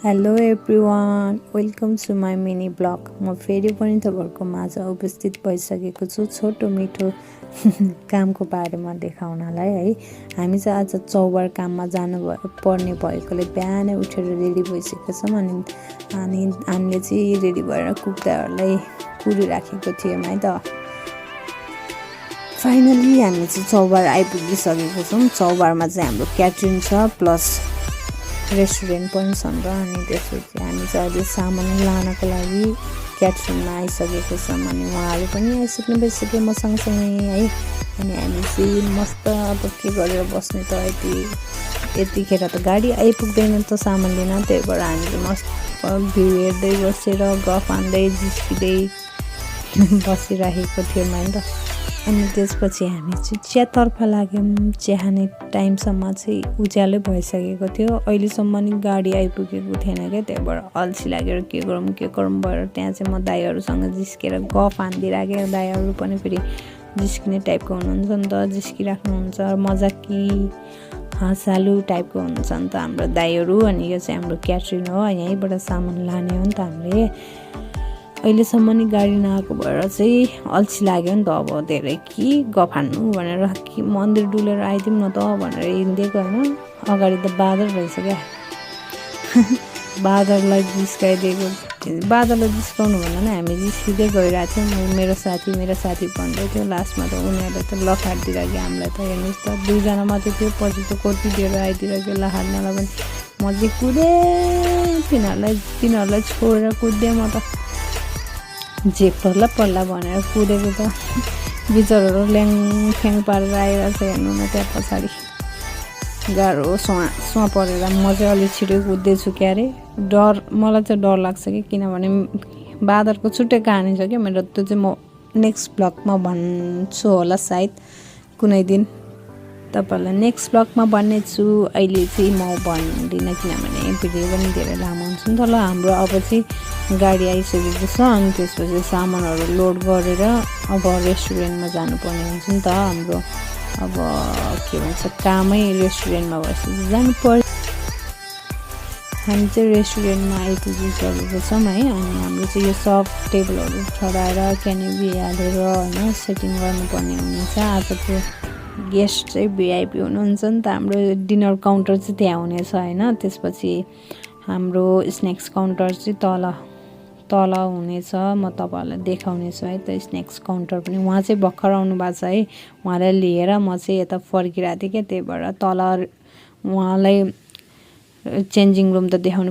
Hello everyone, welcome to my mini blog. म फेरि पनि तपाईँहरूको माझ उपस्थित भइसकेको छु छोटो मिठो कामको बारेमा देखाउनलाई है। हामी चाहिँ आज चौबार काममा पर्ने भएकोले बिहानै उठेर रेडी भइसकेका छौँ अनि हामीले चाहिँ रेडी भएर कुखुराहरूलाई कुरिराखेको थियौँ है त। फाइनली हामी चाहिँ चौबार आइपुगिसकेको छौँ। चौबारमा चाहिँ हाम्रो क्याटरिङ छ प्लस रेस्टुरेन्ट पनि छन् र अनि त्यसपछि हामी चाहिँ अहिले सामान लानको लागि क्याटरिङमा आइसकेको छौँ अनि उहाँहरू पनि आइसक्नु भइसक्यो म सँगसँगै है। अनि हामी चाहिँ मस्त अब के गरेर बस्ने त यतिखेर त गाडी आइपुग्दैन त सामान लिन, त्यही भएर हामीले मस्त भ्यू हेर्दै बसेर गफ हान्दै जिस्किँदै बसिरहेको थियौँ है त। अनि त्यसपछि हामी चाहिँ चियातर्फ लाग्यौँ। चिया खाने टाइमसम्म चाहिँ उज्यालै भइसकेको थियो। अहिलेसम्म नि गाडी आइपुगेको थिएन क्या, त्यही भएर अल्छी लागेर के गरौँ भएर त्यहाँ चाहिँ म दाइहरूसँग जिस्केर गफ हान्दिराखेँ। दाइहरू पनि फेरि जिस्किने टाइपको हुनुहुन्छ नि त, जिस्किराख्नुहुन्छ, मजाकी हाँसालु टाइपको हुन्छ नि त हाम्रो दाइहरू। अनि यो चाहिँ हाम्रो क्याटरिङ हो, यहीँबाट सामान लाने हो नि त हामीले। अहिलेसम्म नि गाडी नआएको भएर चाहिँ अल्छी लाग्यो नि त, अब धेरै के गफ हान्नु भनेर कि मन्दिर डुलेर आइदिउँ न त भनेर हिँडिदिएको होइन। अगाडि त बादल भइसक्यो बादललाई जिस्काइदिएको। बादललाई जिस्काउनु भन्दा नि हामी जिस्किँदै गइरहेको थियौँ। मेरो साथी भन्दै थियो। लास्टमा त उनीहरूले त लखार दिइराख्यो हामीलाई त। हेर्नुहोस् त, दुईजना मात्रै थियो, पछि त कोटी दिएर आइदिइराख्यो लखार्नलाई पनि। म चाहिँ कुदेँ तिनीहरूलाई छोडेर कुद्देँ म त। जे पर्ला भनेर कुदेको त बिचराहरू ल्याङफ्याङ पारेर आइरहेको छ। हेर्नु न त्यहाँ पछाडि गाह्रो सुहाँ परेर म चाहिँ अलिक छिटो कुद्दैछु क्यारे। मलाई चाहिँ डर लाग्छ कि, किनभने बादलको छुट्टै कहानी छ क्या मेरो। त्यो चाहिँ म नेक्स्ट ब्लगमा भन्छु होला सायद कुनै दिन, तपाईँहरूलाई नेक्स्ट ब्लगमा भन्ने छु। अहिले चाहिँ म भन्दिनँ किनभने भिडियो पनि धेरै लामो हुन्छ नि त। ल हाम्रो अब चाहिँ गाडी आइसकेको छ अनि त्यसपछि सामानहरू लोड गरेर अब रेस्टुरेन्टमा जानुपर्ने हुन्छ नि त। हाम्रो अब के भन्छ कामै रेस्टुरेन्टमा भएपछि जानु पर्यो। हामी चाहिँ रेस्टुरेन्टमा आइपुगिसकेको छौँ है। अनि हाम्रो चाहिँ यो सब टेबलहरू ठडाएर क्यानेपी हालेर होइन सेटिङ गर्नुपर्ने हुनेछ। आजको गेस्ट चाहिँ भिआइपी हुनुहुन्छ नि त। हाम्रो डिनर काउन्टर चाहिँ त्यहाँ हुनेछ होइन। त्यसपछि हाम्रो स्न्याक्स काउन्टर चाहिँ तल हुनेछ। म तपाईँहरूलाई देखाउनेछु है त स्न्याक्स काउन्टर पनि। उहाँ चाहिँ भर्खर आउनु भएको छ है। उहाँलाई लिएर म चाहिँ यता फर्किरहेको थिएँ क्या, त्यही भएर तल उहाँलाई चेन्जिङ रुम त देखाउनु